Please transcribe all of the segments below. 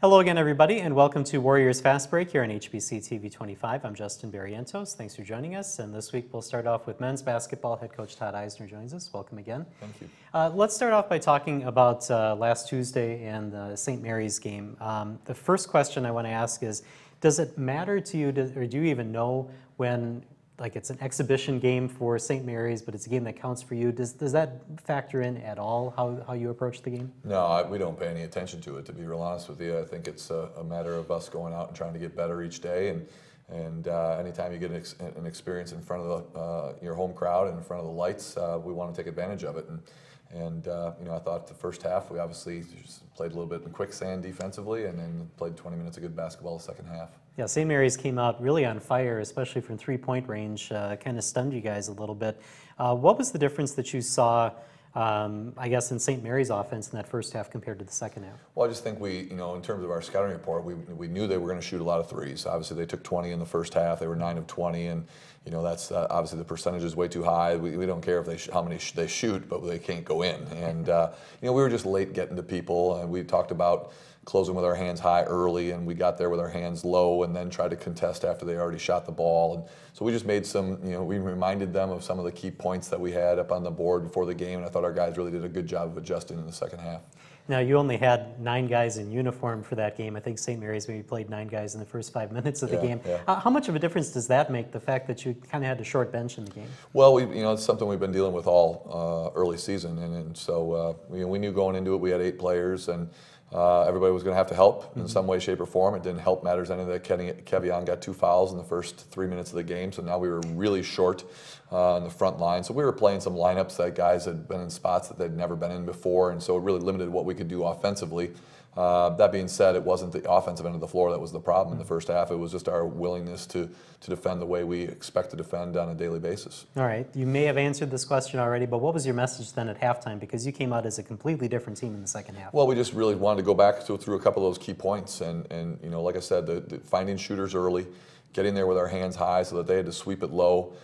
Hello again, everybody, and welcome to Warriors Fast Break here on HBC TV 25. I'm Justin Barrientos. Thanks for joining us. And this week we'll start off with men's basketball. Head coach Todd Eisner joins us. Welcome again. Thank you. Let's start off by talking about last Tuesday and the St. Mary's game. The first question I want to ask is, does it matter to you, or do you even know when, like, it's an exhibition game for St. Mary's, but it's a game that counts for you? Does that factor in at all, how you approach the game? No, we don't pay any attention to it, to be real honest with you. I think it's a matter of us going out and trying to get better each day. And anytime you get an experience in front of your home crowd and in front of the lights, we want to take advantage of it. And I thought the first half we obviously just played a little bit in quicksand defensively, and then played 20 minutes of good basketball the second half. Yeah, St. Mary's came out really on fire, especially from three-point range. Kind of stunned you guys a little bit. What was the difference that you saw, I guess, in St. Mary's offense in that first half compared to the second half? Well, I just think we, in terms of our scouting report, we knew they were going to shoot a lot of threes. Obviously, they took 20 in the first half. They were 9 of 20, and that's obviously the percentage is way too high. We don't care if how many they shoot, but they can't go in. And we were just late getting to people, and we talked about closing with our hands high early, and we got there with our hands low and then tried to contest after they already shot the ball. And so we just made some, we reminded them of some of the key points that we had up on the board before the game, and I thought our guys really did a good job of adjusting in the second half. Now, you only had 9 guys in uniform for that game. I think St. Mary's maybe played 9 guys in the first 5 minutes of the game. Yeah. How much of a difference does that make, the fact that you kind of had a short bench in the game? Well, it's something we've been dealing with all early season, and so we knew going into it we had 8 players, and everybody was going to have to help in some way, shape, or form. It didn't help matters any that Kevion got 2 fouls in the first 3 minutes of the game, so now we were really short in the front line. So we were playing some lineups that guys had been in spots that they'd never been in before, and so it really limited what we could do offensively. That being said, it wasn't the offensive end of the floor that was the problem in the first half. It was just our willingness to defend the way we expect to defend on a daily basis. All right. You may have answered this question already, but what was your message then at halftime? Because you came out as a completely different team in the second half. Well, we just really wanted to go back through a couple of those key points. And like I said, the finding shooters early, getting there with our hands high so that they had to sweep it low,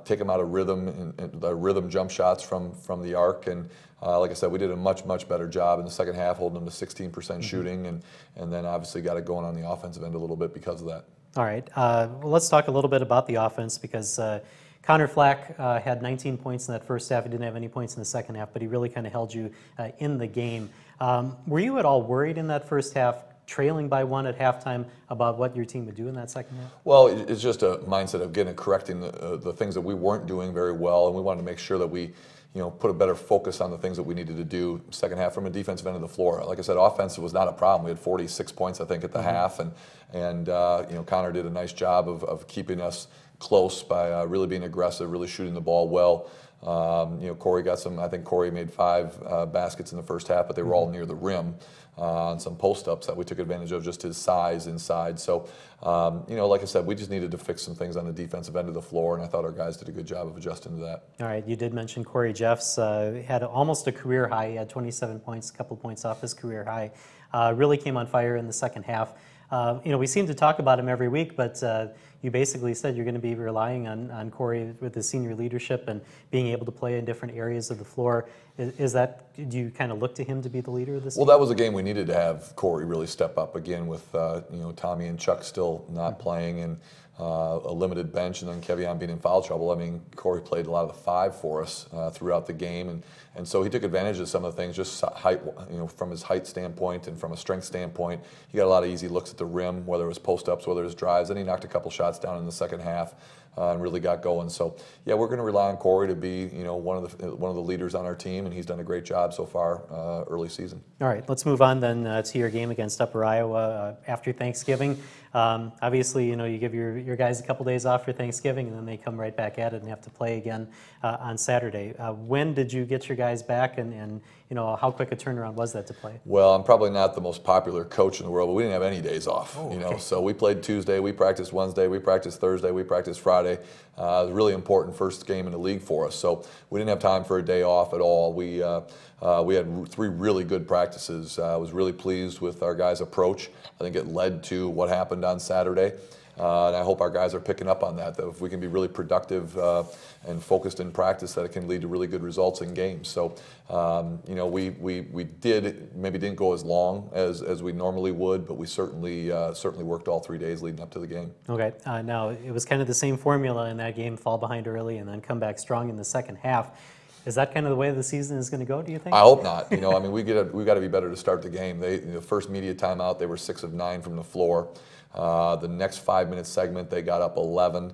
take them out of rhythm, and the rhythm jump shots from the arc. And like I said, we did a much better job in the second half, holding them to 16% shooting, and then obviously got it going on the offensive end a little bit because of that. All right. Well, let's talk a little bit about the offense, because Connor Flack had 19 points in that first half. He didn't have any points in the second half, but he really kind of held you in the game. Were you at all worried in that first half, trailing by 1 at halftime, about what your team would do in that second half? Well, it's just a mindset of correcting the things that we weren't doing very well, and we wanted to make sure that we put a better focus on the things that we needed to do second half from a defensive end of the floor. Like I said, offensive was not a problem. We had 46 points, I think, at the half, and Connor did a nice job of keeping us close by really being aggressive, really shooting the ball well. Corey got I think Corey made 5 baskets in the first half, but they were all near the rim on some post-ups that we took advantage of, just his size inside. So, like I said, we just needed to fix some things on the defensive end of the floor, and I thought our guys did a good job of adjusting to that. All right, you did mention Corey Jeffs. Had almost a career high. He had 27 points, a couple points off his career high. Really came on fire in the second half. We seem to talk about him every week, but you basically said you're going to be relying on Corey with his senior leadership and being able to play in different areas of the floor. Do you kind of look to him to be the leader of this team? Well, that was a game we needed to have Corey really step up again with Tommy and Chuck still not playing, and a limited bench, and then Kevion being in foul trouble. I mean, Corey played a lot of the 5 for us throughout the game, and so he took advantage of some of the things, just height, from his height standpoint and from a strength standpoint. He got a lot of easy looks at the rim, whether it was post-ups, whether it was drives, and he knocked a couple shots down in the second half and really got going. So, yeah, we're going to rely on Corey to be, one of the leaders on our team, and he's done a great job so far early season. All right, let's move on then to your game against Upper Iowa after Thanksgiving. Obviously, you give your guys a couple days off for Thanksgiving, and then they come right back at it and have to play again on Saturday. When did you get your guys back, and how quick a turnaround was that to play? Well, I'm probably not the most popular coach in the world, but we didn't have any days off. Okay. So we played Tuesday, we practiced Wednesday, we practiced Thursday, we practiced Friday. It was a really important first game in the league for us, so we didn't have time for a day off at all. We had 3 really good practices. I was really pleased with our guys' approach. I think it led to what happened on Saturday. And I hope our guys are picking up on that if we can be really productive and focused in practice, that it can lead to really good results in games. So, you know, we maybe didn't go as long as we normally would, but we certainly worked all 3 days leading up to the game. Okay. Now, it was kind of the same formula in that game, fall behind early and then come back strong in the second half. Is that kind of the way the season is going to go, do you think? I hope not. You know, I mean, we've got to be better to start the game. The first media timeout, they were 6 of 9 from the floor. The next 5-minute segment, they got up 11.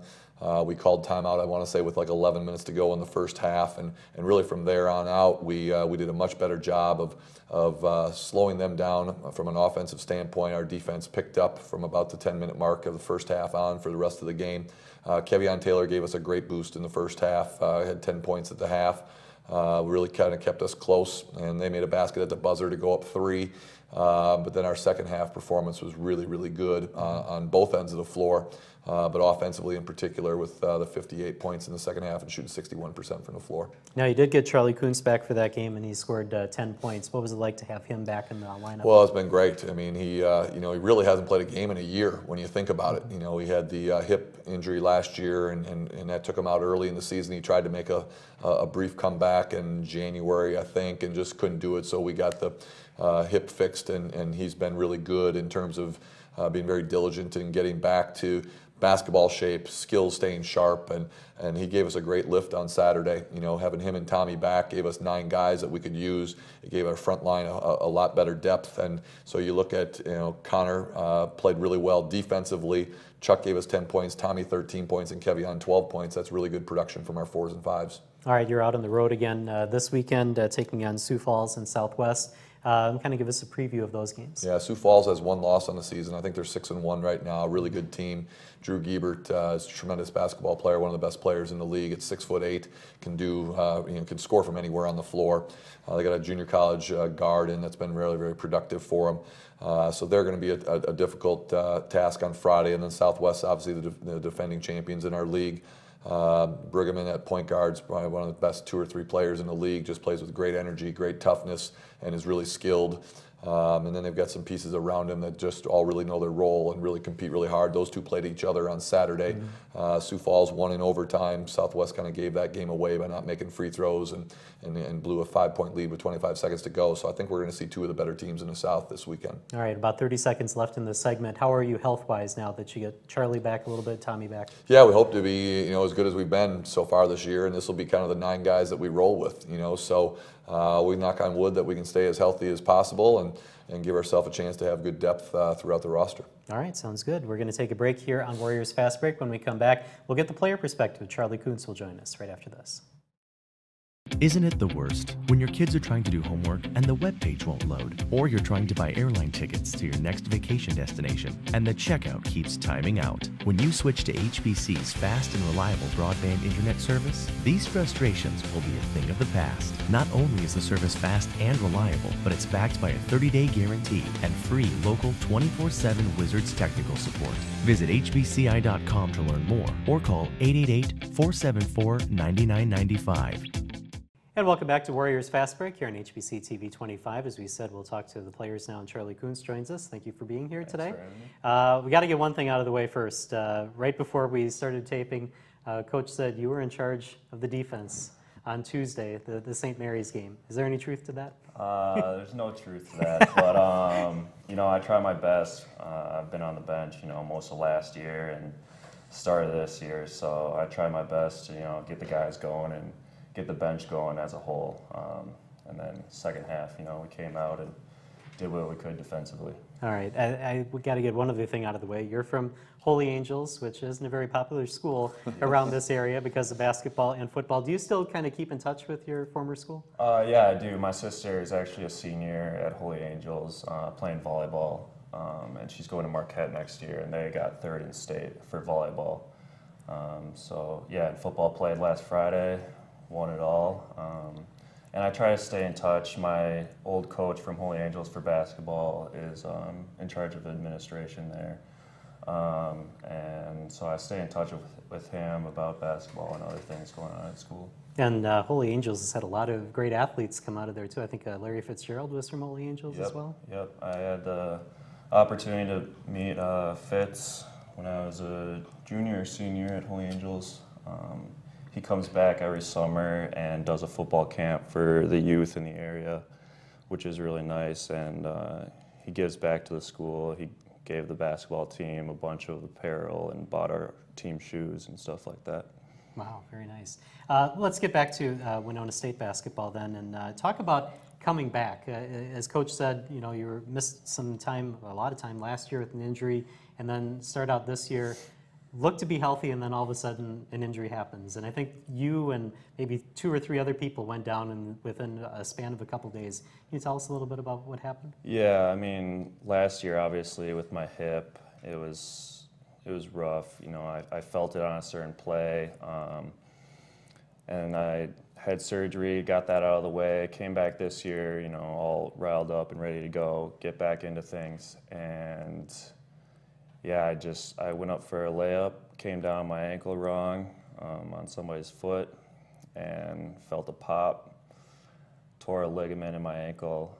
We called timeout, I want to say, with like 11 minutes to go in the first half, and really from there on out, we did a much better job of slowing them down from an offensive standpoint. Our defense picked up from about the 10-minute mark of the first half on for the rest of the game. Kevion Taylor gave us a great boost in the first half. Had 10 points at the half. Really kind of kept us close, and they made a basket at the buzzer to go up 3. But then our second half performance was really, really good on both ends of the floor, but offensively in particular, with the 58 points in the second half and shooting 61% from the floor. Now, you did get Charlie Kuntz back for that game, and he scored 10 points. What was it like to have him back in the lineup? Well, it's been great. I mean, he you know, he really hasn't played a game in a year when you think about it. You know, he had the hip injury last year, and that took him out early in the season. He tried to make a brief comeback in January, I think, and just couldn't do it. So we got the hip fixed, and he's been really good in terms of being very diligent in getting back to basketball shape, skills staying sharp, and he gave us a great lift on Saturday. You know, having him and Tommy back gave us 9 guys that we could use. It gave our front line a lot better depth, and so you look at, you know, Connor played really well defensively. Chuck gave us 10 points, Tommy 13 points, and Kevion 12 points. That's really good production from our 4s and 5s. All right, you're out on the road again this weekend, taking on Sioux Falls and Southwest. Kind of give us a preview of those games. Yeah, Sioux Falls has 1 loss on the season. I think they're 6-1 right now. Really good team. Drew Giebert is a tremendous basketball player, one of the best players in the league. At 6'8", can do you know, can score from anywhere on the floor. They got a junior college guard in that's been really, very productive for them. So they're going to be a difficult task on Friday. And then Southwest, obviously the defending champions in our league. Brigham at point guard's probably one of the best 2 or 3 players in the league. Just plays with great energy, great toughness, and is really skilled. And then they've got some pieces around him that just all really know their role and really compete really hard. Those 2 played each other on Saturday. Sioux Falls won in overtime. Southwest kind of gave that game away by not making free throws and blew a 5-point lead with 25 seconds to go. So I think we're going to see 2 of the better teams in the South this weekend. All right, about 30 seconds left in this segment. How are you health-wise now that you get Charlie back a little bit, Tommy back? Yeah, we hope to be, you know, as good as we've been so far this year, and this will be kind of the 9 guys that we roll with, you know. So we knock on wood that we can stay as healthy as possible and give ourselves a chance to have good depth throughout the roster. All right, sounds good. We're going to take a break here on Warriors Fast Break. When we come back, we'll get the player perspective. Charlie Kuntz will join us right after this. Isn't it the worst when your kids are trying to do homework and the web page won't load? Or you're trying to buy airline tickets to your next vacation destination and the checkout keeps timing out? When you switch to HBC's fast and reliable broadband internet service, these frustrations will be a thing of the past. Not only is the service fast and reliable, but it's backed by a 30-day guarantee and free local 24/7 Wizards technical support. Visit hbci.com to learn more or call 888-474-9995. And welcome back to Warriors Fast Break here on HBC TV 25. As we said, we'll talk to the players now, and Charlie Kuntz joins us. Thank you for being here today. We got to get one thing out of the way first. Right before we started taping, Coach said you were in charge of the defense on Tuesday, the St. Mary's game. Is there any truth to that? There's no truth to that, but you know, I try my best. I've been on the bench, you know, most of last year and start of this year, so I try my best to, you know, get the guys going and get the bench going as a whole. And then second half, you know, we came out and did what we could defensively. All right, we got to get one other thing out of the way. You're from Holy Angels, which isn't a very popular school around this area because of basketball and football. Do you still kind of keep in touch with your former school? Yeah, I do. My sister is actually a senior at Holy Angels playing volleyball, and she's going to Marquette next year, and they got 3rd in state for volleyball. So yeah, and football played last Friday. Won it all. And I try to stay in touch. My old coach from Holy Angels for basketball is in charge of administration there. And so I stay in touch with him about basketball and other things going on at school. And Holy Angels has had a lot of great athletes come out of there too. I think Larry Fitzgerald was from Holy Angels as well. Yep, I had the opportunity to meet Fitz, when I was a junior or senior at Holy Angels. He comes back every summer and does a football camp for the youth in the area, which is really nice. And he gives back to the school. He gave the basketball team a bunch of apparel and bought our team shoes and stuff like that. Wow, very nice. Let's get back to Winona State basketball then, and talk about coming back. As Coach said, you know, you missed some time, a lot of time last year with an injury, and then start out this year, look to be healthy, and then all of a sudden an injury happens. And I think you and maybe 2 or 3 other people went down within a span of a couple days. Can you tell us a little bit about what happened? Yeah, I mean, last year, obviously, with my hip, it was rough. You know, I felt it on a certain play, and I had surgery, got that out of the way, came back this year, you know, all riled up and ready to go, get back into things. And yeah, I went up for a layup, came down my ankle wrong on somebody's foot, and felt a pop, tore a ligament in my ankle.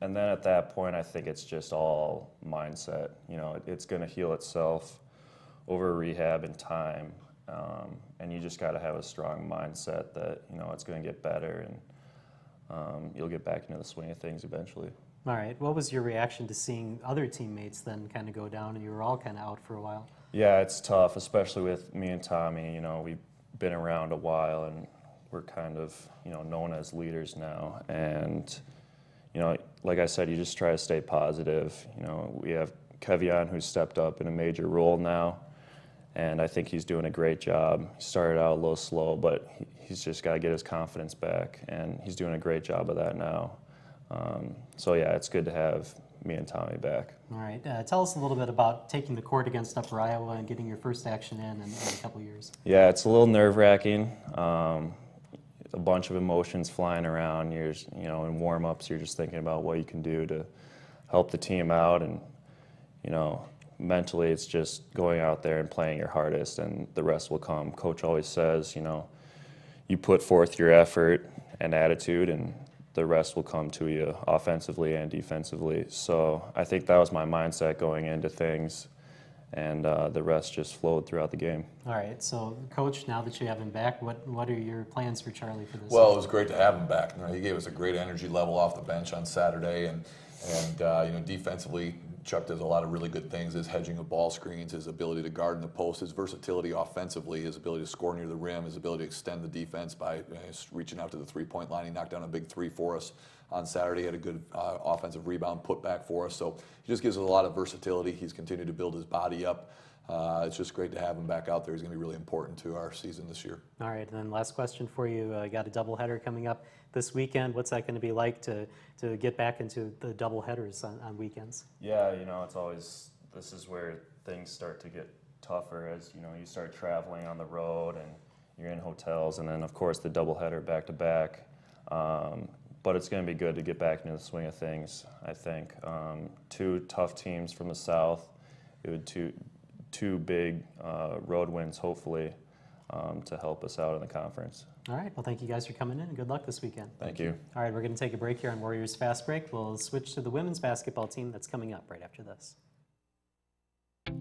And then at that point, I think it's just all mindset. You know, it's going to heal itself over rehab and time. And you just got to have a strong mindset that, you know, it's going to get better, and you'll get back into the swing of things eventually. All right. What was your reaction to seeing other teammates then kind of go down, and you were all kind of out for a while? Yeah, it's tough, especially with me and Tommy. You know, we've been around a while, and we're kind of, you know, known as leaders now. And, you know, like I said, you just try to stay positive. You know, we have Kevion, who's stepped up in a major role now, and I think he's doing a great job. He started out a little slow, but he's just got to get his confidence back, and he's doing a great job of that now. So yeah, it's good to have me and Tommy back. All right. Tell us a little bit about taking the court against Upper Iowa and getting your first action in a couple years. Yeah, it's a little nerve-wracking. A bunch of emotions flying around. You know, in warm-ups, you're just thinking about what you can do to help the team out, and you know, mentally, it's just going out there and playing your hardest, and the rest will come. Coach always says, you know, you put forth your effort and attitude, and the rest will come to you offensively and defensively. So I think that was my mindset going into things, and the rest just flowed throughout the game. All right, so Coach, now that you have him back, what are your plans for Charlie for this? Well, it was great to have him back. You know, he gave us a great energy level off the bench on Saturday, and you know, defensively, Chuck does a lot of really good things. His hedging of ball screens, his ability to guard in the post, his versatility offensively, his ability to score near the rim, his ability to extend the defense by reaching out to the three-point line. He knocked down a big 3 for us on Saturday. He had a good offensive rebound putback for us. So he just gives us a lot of versatility. He's continued to build his body up. It's just great to have him back out there. He's going to be really important to our season this year. All right, and then last question for you. Got a doubleheader coming up this weekend. What's that going to be like to get back into the doubleheaders on weekends? Yeah, you know, it's always, this is where things start to get tougher as, you know, you start traveling on the road and you're in hotels, and then, of course, the doubleheader back-to-back. But it's going to be good to get back into the swing of things, I think. 2 tough teams from the South. It would two big road wins, hopefully, to help us out in the conference. All right. Well, thank you guys for coming in, and good luck this weekend. Thank you. All right, we're going to take a break here on Warriors Fast Break. We'll switch to the women's basketball team that's coming up right after this.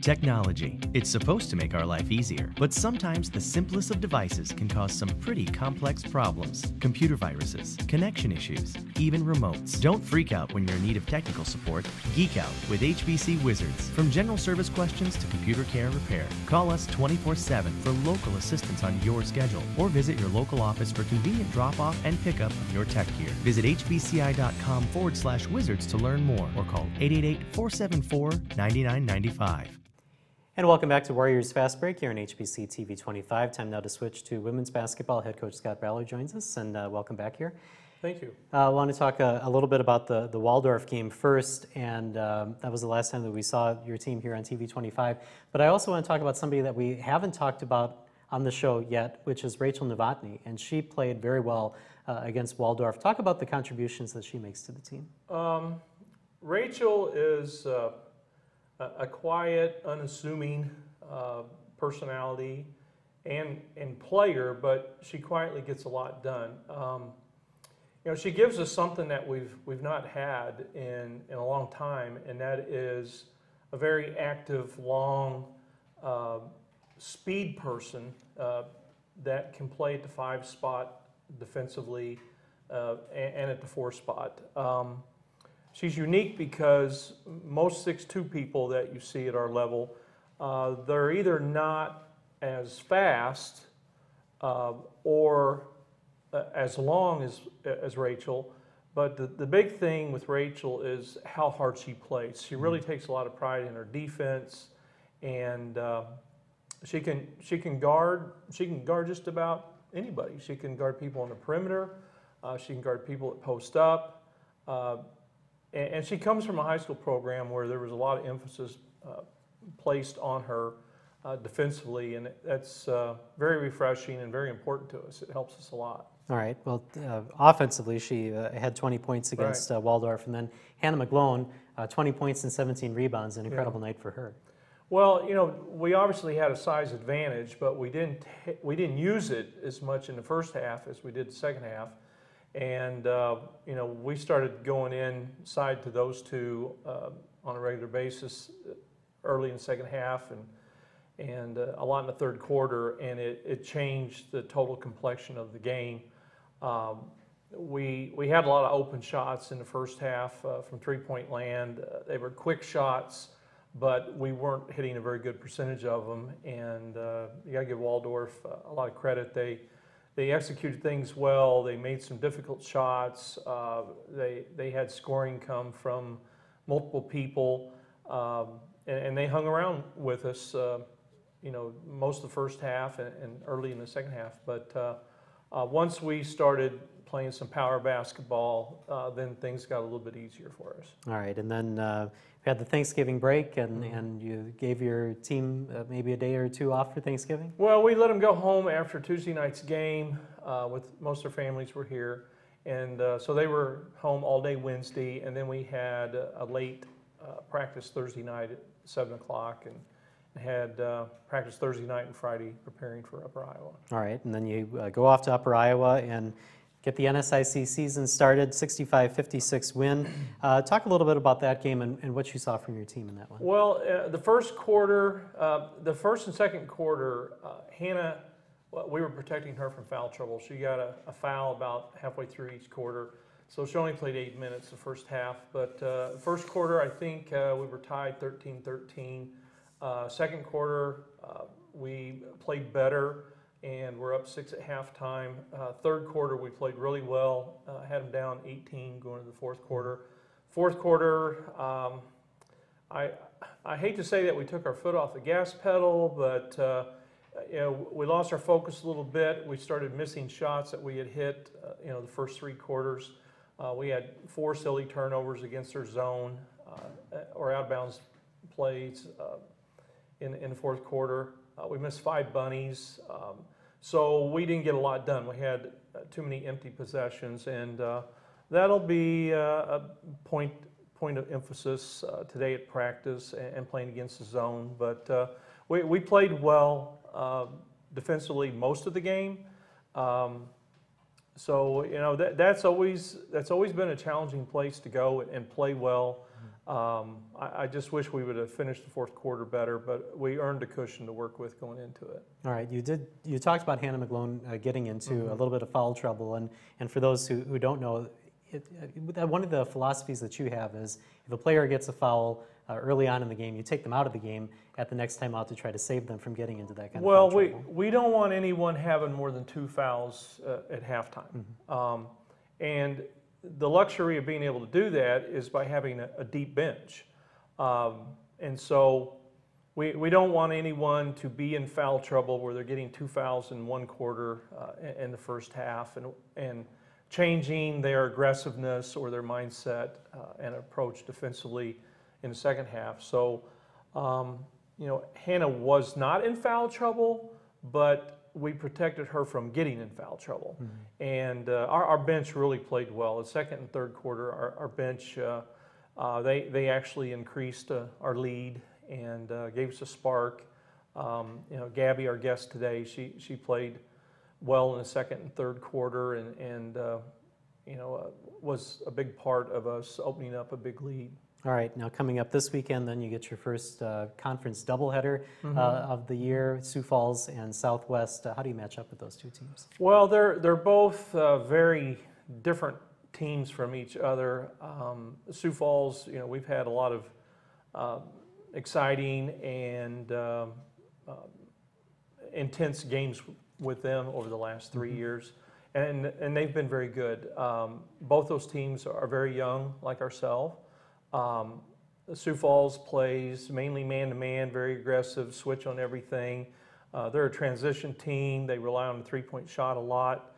Technology. It's supposed to make our life easier, but sometimes the simplest of devices can cause some pretty complex problems. Computer viruses, connection issues, even remotes. Don't freak out when you're in need of technical support. Geek out with HBC Wizards. From general service questions to computer care and repair, call us 24/7 for local assistance on your schedule, or visit your local office for convenient drop-off and pickup of your tech gear. Visit hbci.com/wizards to learn more, or call 888-474-9995. And welcome back to Warriors Fast Break here on HBC TV 25. Time now to switch to women's basketball. Head coach Scott Ballard joins us, and welcome back here. Thank you. I want to talk a little bit about the Waldorf game first, and that was the last time that we saw your team here on TV 25. But I also want to talk about somebody that we haven't talked about on the show yet, which is Rachel Novotny, and she played very well against Waldorf. Talk about the contributions that she makes to the team. Rachel is a quiet, unassuming personality and player, but she quietly gets a lot done. You know, she gives us something that we've not had in a long time, and that is a very active, long speed person that can play at the 5 spot defensively and at the 4 spot. She's unique because most 6'2" people that you see at our level, they're either not as fast or as long as Rachel, but the big thing with Rachel is how hard she plays. She really takes a lot of pride in her defense, and she can guard just about anybody. She can guard people on the perimeter. She can guard people that post up. And she comes from a high school program where there was a lot of emphasis placed on her defensively, and that's very refreshing and very important to us. It helps us a lot. All right. Well, offensively, she had 20 points against Waldorf, and then Hannah McGlone, 20 points and 17 rebounds, an incredible night for her. Well, you know, we obviously had a size advantage, but we didn't use it as much in the first half as we did the second half. And, you know, we started going inside to those two on a regular basis early in the second half and a lot in the third quarter, and it changed the total complexion of the game. We had a lot of open shots in the first half from three-point land. They were quick shots, but we weren't hitting a very good percentage of them. And you got to give Waldorf a lot of credit. They executed things well. They made some difficult shots. They had scoring come from multiple people, and they hung around with us, you know, most of the first half and early in the second half. But once we started playing some power basketball, then things got a little bit easier for us. All right, and then we had the Thanksgiving break, and you gave your team maybe a day or two off for Thanksgiving? Well, we let them go home after Tuesday night's game. With most of their families were here, and so they were home all day Wednesday, and then we had a late practice Thursday night at 7 o'clock, and had practice Thursday night and Friday preparing for Upper Iowa. All right, and then you go off to Upper Iowa and get the NSIC season started, 65-56 win. Talk a little bit about that game and what you saw from your team in that one. Well, the first quarter, the first and second quarter, Hannah, we were protecting her from foul trouble. She got a foul about halfway through each quarter, so she only played 8 minutes the first half. But first quarter, I think we were tied 13-13. Second quarter, we played better, and we're up 6 at halftime. Third quarter, we played really well, had them down 18 going into the fourth quarter. Fourth quarter, I hate to say that we took our foot off the gas pedal, but you know, we lost our focus a little bit. We started missing shots that we had hit, you know, the first 3 quarters. We had 4 silly turnovers against their zone or out-of-bounds plays in the fourth quarter. We missed 5 bunnies, so we didn't get a lot done. We had too many empty possessions, and that'll be a point of emphasis today at practice and playing against the zone. But we played well defensively most of the game. So you know that's always been a challenging place to go and play well. I just wish we would have finished the fourth quarter better, but we earned a cushion to work with going into it. All right, you talked about Hannah McGlone getting into a little bit of foul trouble, and for those who don't know, one of the philosophies that you have is if a player gets a foul early on in the game, you take them out of the game at the next time out to try to save them from getting into that kind of foul trouble. Well, we don't want anyone having more than 2 fouls at halftime. And the luxury of being able to do that is by having a deep bench. And so we don't want anyone to be in foul trouble where they're getting 2 fouls in 1 quarter in the first half and changing their aggressiveness or their mindset and approach defensively in the second half. So, you know, Hannah was not in foul trouble, but we protected her from getting in foul trouble. And our bench really played well. The second and third quarter, our bench, they actually increased our lead and gave us a spark. You know, Gabby, our guest today, she played well in the second and third quarter and you know, was a big part of us opening up a big lead. All right, now coming up this weekend, then you get your first conference doubleheader of the year, Sioux Falls and Southwest. How do you match up with those two teams? Well, they're both very different teams from each other. Sioux Falls, we've had a lot of exciting and intense games with them over the last 3 years, and they've been very good. Both those teams are very young, like ourselves. Sioux Falls plays mainly man-to-man, very aggressive, switch on everything. They're a transition team. They rely on the three-point shot a lot.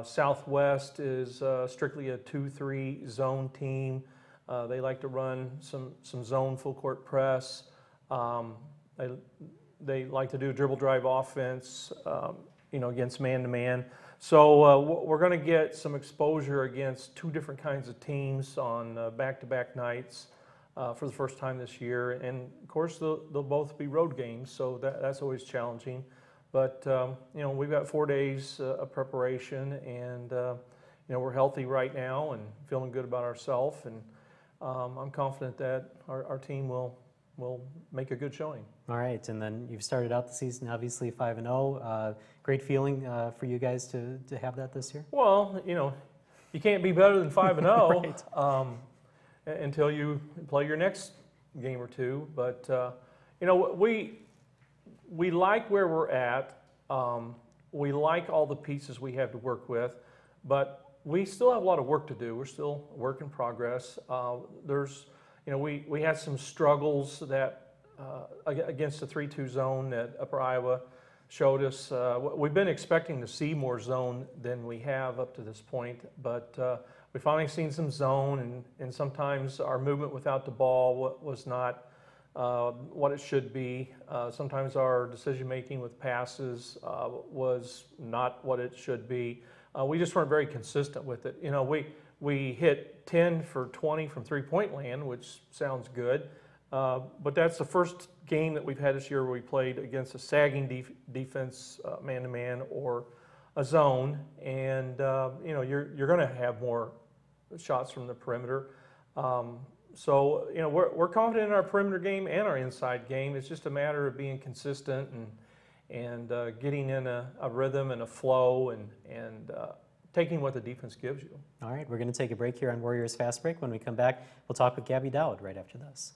Southwest is strictly a 2-3 zone team. They like to run some zone full court press. They like to do dribble drive offense, against man-to-man. So we're going to get some exposure against two different kinds of teams on back-to-back nights for the first time this year. And of course, they'll both be road games, so that's always challenging. But we've got 4 days of preparation, and we're healthy right now and feeling good about ourselves. And I'm confident that our team will make a good showing. All right, and then you've started out the season obviously 5-0. Great feeling for you guys to have that this year? Well, you can't be better than 5-0 right. Until you play your next game or two. But we like where we're at. We like all the pieces we have to work with, but we still have a lot of work to do. We're still a work in progress. We had some struggles that against the 3-2 zone that Upper Iowa showed us. We've been expecting to see more zone than we have up to this point, but we finally seen some zone, and sometimes our movement without the ball was not what it should be. Sometimes our decision-making with passes was not what it should be. We just weren't very consistent with it. We hit 10 for 20 from three-point land, which sounds good, but that's the first game that we've had this year where we played against a sagging defense, man-to-man or a zone, and you're going to have more shots from the perimeter. So we're confident in our perimeter game and our inside game. It's just a matter of being consistent and getting in a rhythm and a flow and taking what the defense gives you. All right, we're going to take a break here on Warriors Fast Break. When we come back, we'll talk with Gabby Dowd right after this.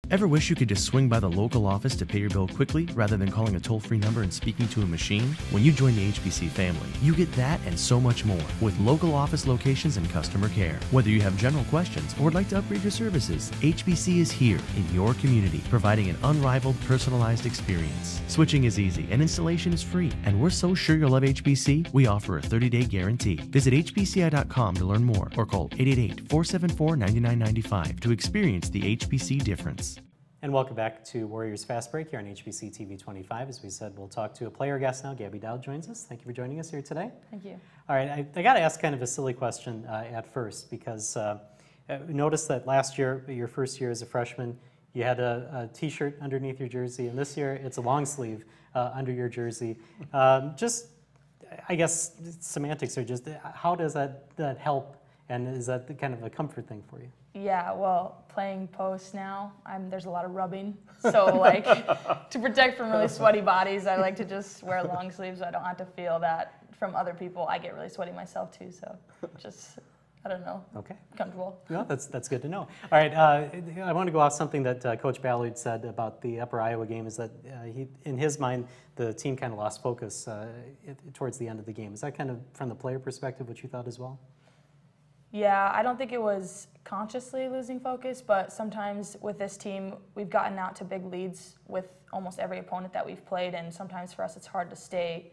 Ever wish you could just swing by the local office to pay your bill quickly rather than calling a toll-free number and speaking to a machine? When you join the HBC family, you get that and so much more with local office locations and customer care. Whether you have general questions or would like to upgrade your services, HBC is here in your community, providing an unrivaled, personalized experience. Switching is easy and installation is free, and we're so sure you'll love HBC, we offer a 30-day guarantee. Visit hbci.com to learn more or call 888-474-9995 to experience the HBC difference. And welcome back to Warriors Fast Break here on HBC TV 25. As we said, we'll talk to a player guest now. Gabby Dowd joins us. Thank you for joining us here today. Thank you. All right, I got to ask kind of a silly question at first, because noticed that last year, your first year as a freshman, you had a T-shirt underneath your jersey, and this year it's a long sleeve under your jersey. Just, I guess, semantics are just, how does that help, and is that kind of a comfort thing for you? Yeah, well, playing post now, there's a lot of rubbing. So, to protect from really sweaty bodies, I like to just wear long sleeves so I don't have to feel that from other people. I get really sweaty myself too, so just, I don't know, comfortable. No, that's good to know. All right, I want to go off something that Coach Ballard said about the Upper Iowa game, is that in his mind, the team kind of lost focus towards the end of the game. Is that kind of, from the player perspective, what you thought as well? Yeah, I don't think it was consciously losing focus, but sometimes with this team, we've gotten out to big leads with almost every opponent that we've played, and sometimes for us it's hard to stay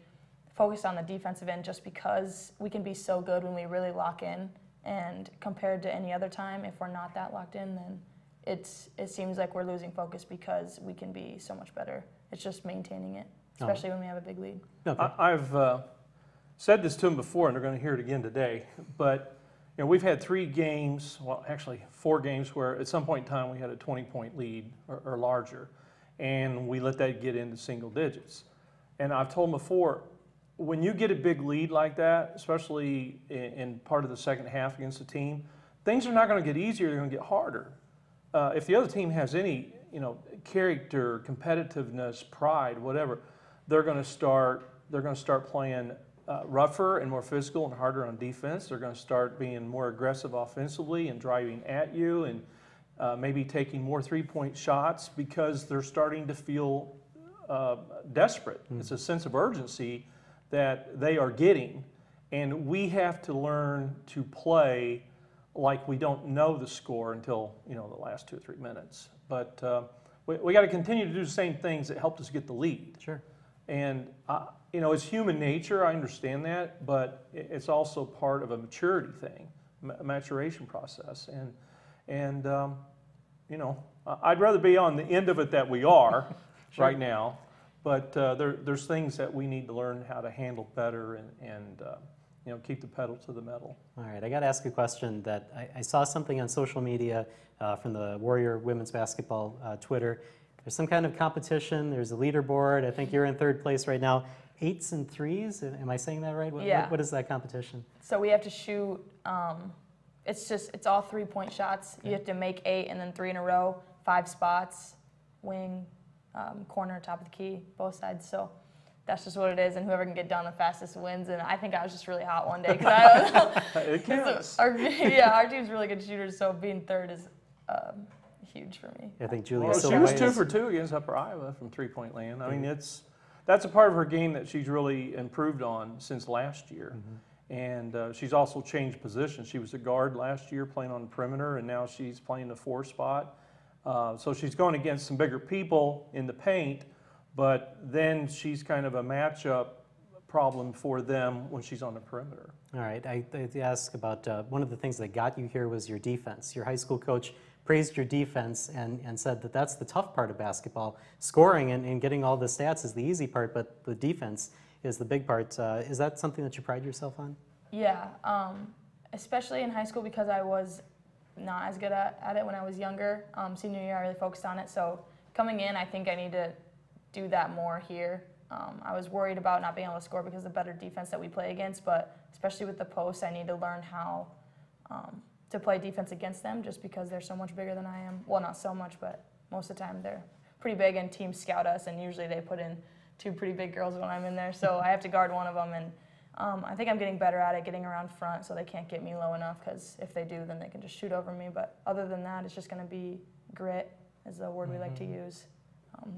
focused on the defensive end just because we can be so good when we really lock in, and compared to any other time, if we're not that locked in, then it seems like we're losing focus because we can be so much better. It's just maintaining it, especially when we have a big lead. Okay. I've said this to them before, and they're going to hear it again today, but we've had 3 games, well, actually 4 games, where at some point in time we had a 20-point lead or larger, and we let that get into single digits. And I've told them before, when you get a big lead like that, especially in part of the second half against a team, things are not going to get easier, they're going to get harder. If the other team has any, character, competitiveness, pride, whatever, they're going to start playing rougher and more physical and harder on defense. They're going to start being more aggressive offensively and driving at you, and maybe taking more three-point shots because they're starting to feel desperate. It's a sense of urgency that they are getting, and we have to learn to play like we don't know the score until the last 2 or 3 minutes. But we got to continue to do the same things that helped us get the lead. Sure. And it's human nature. I understand that, but it's also part of a maturity thing, a maturation process. And I'd rather be on the end of it that we are Sure. right now. But there's things that we need to learn how to handle better and keep the pedal to the metal. All right, I got to ask a question that I saw something on social media from the Warrior women's basketball Twitter. There's some kind of competition. There's a leaderboard. I think you're in 3rd place right now. 8s and 3s. Am I saying that right? Yeah. What is that competition? So we have to shoot. It's all 3-point shots. Okay. You have to make 8 and then 3 in a row, 5 spots, wing, corner, top of the key, both sides. So that's just what it is, and whoever can get done the fastest wins. And I think I was just really hot one day because our team's really good shooters. So being 3rd is huge for me. I think Julia. Well, she was 2 for 2 against Upper Iowa from 3-point land. I mean, that's a part of her game that she's really improved on since last year. And she's also changed positions. She was a guard last year playing on the perimeter, and now she's playing the 4 spot. So she's going against some bigger people in the paint, but then she's kind of a matchup problem for them when she's on the perimeter. All right, I ask about one of the things that got you here was your defense. Your high school coach praised your defense and said that that's the tough part of basketball. Scoring and getting all the stats is the easy part, but the defense is the big part. Is that something that you pride yourself on? Yeah, especially in high school because I was not as good at it when I was younger. Senior year, I really focused on it. So coming in, I think I need to do that more here. I was worried about not being able to score because of the better defense that we play against, but especially with the post, I need to learn how to play defense against them just because they're so much bigger than I am. Well, not so much, but most of the time they're pretty big, and teams scout us, and usually they put in 2 pretty big girls when I'm in there. So I have to guard one of them, and I think I'm getting better at it, getting around front so they can't get me low enough, because if they do, then they can just shoot over me. But other than that, it's just going to be grit, is the word we like to use,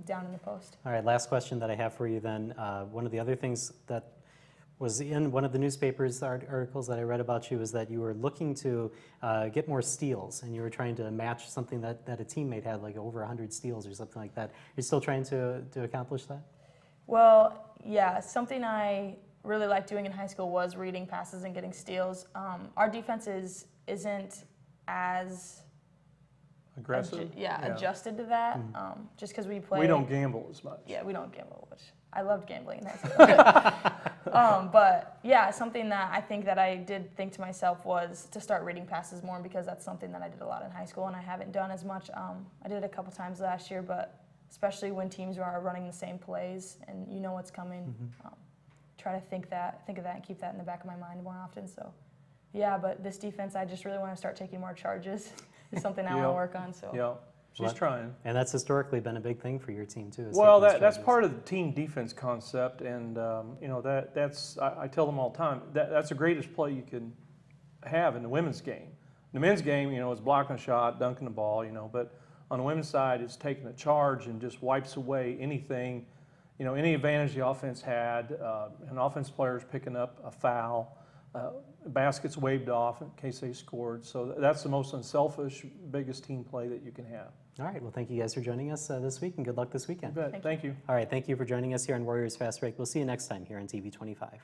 down in the post. All right, last question that I have for you then. One of the other things that was in one of the newspapers articles that I read about you is that you were looking to get more steals, and you were trying to match something that a teammate had, like over 100 steals or something like that. You're still trying to accomplish that? Well, yeah, something I really liked doing in high school was reading passes and getting steals. Our defense isn't as aggressive. Adjusted to that. Just because we play. We don't gamble as much. Yeah, we don't gamble, which I loved gambling in high school. But yeah, something that I think that I did think to myself was to start reading passes more, because that's something that I did a lot in high school and I haven't done as much. I did it a couple times last year, but especially when teams are running the same plays and you know what's coming. Try to think of that and keep that in the back of my mind more often. So, yeah, but this defense, I just really want to start taking more charges. It's something I want to work on. So, yeah, she's trying. And that's historically been a big thing for your team too. Well, that's part of the team defense concept, and that's I tell them all the time that's the greatest play you can have in the women's game. In the men's game, it's blocking a shot, dunking the ball, but on the women's side, it's taking a charge and just wipes away anything. Any advantage the offense had, an offense player is picking up a foul, baskets waved off in case they scored. So that's the most unselfish, biggest team play that you can have. All right. Well, thank you guys for joining us this week, and good luck this weekend. Thank you. All right. Thank you for joining us here on Warriors Fast Break. We'll see you next time here on TV 25.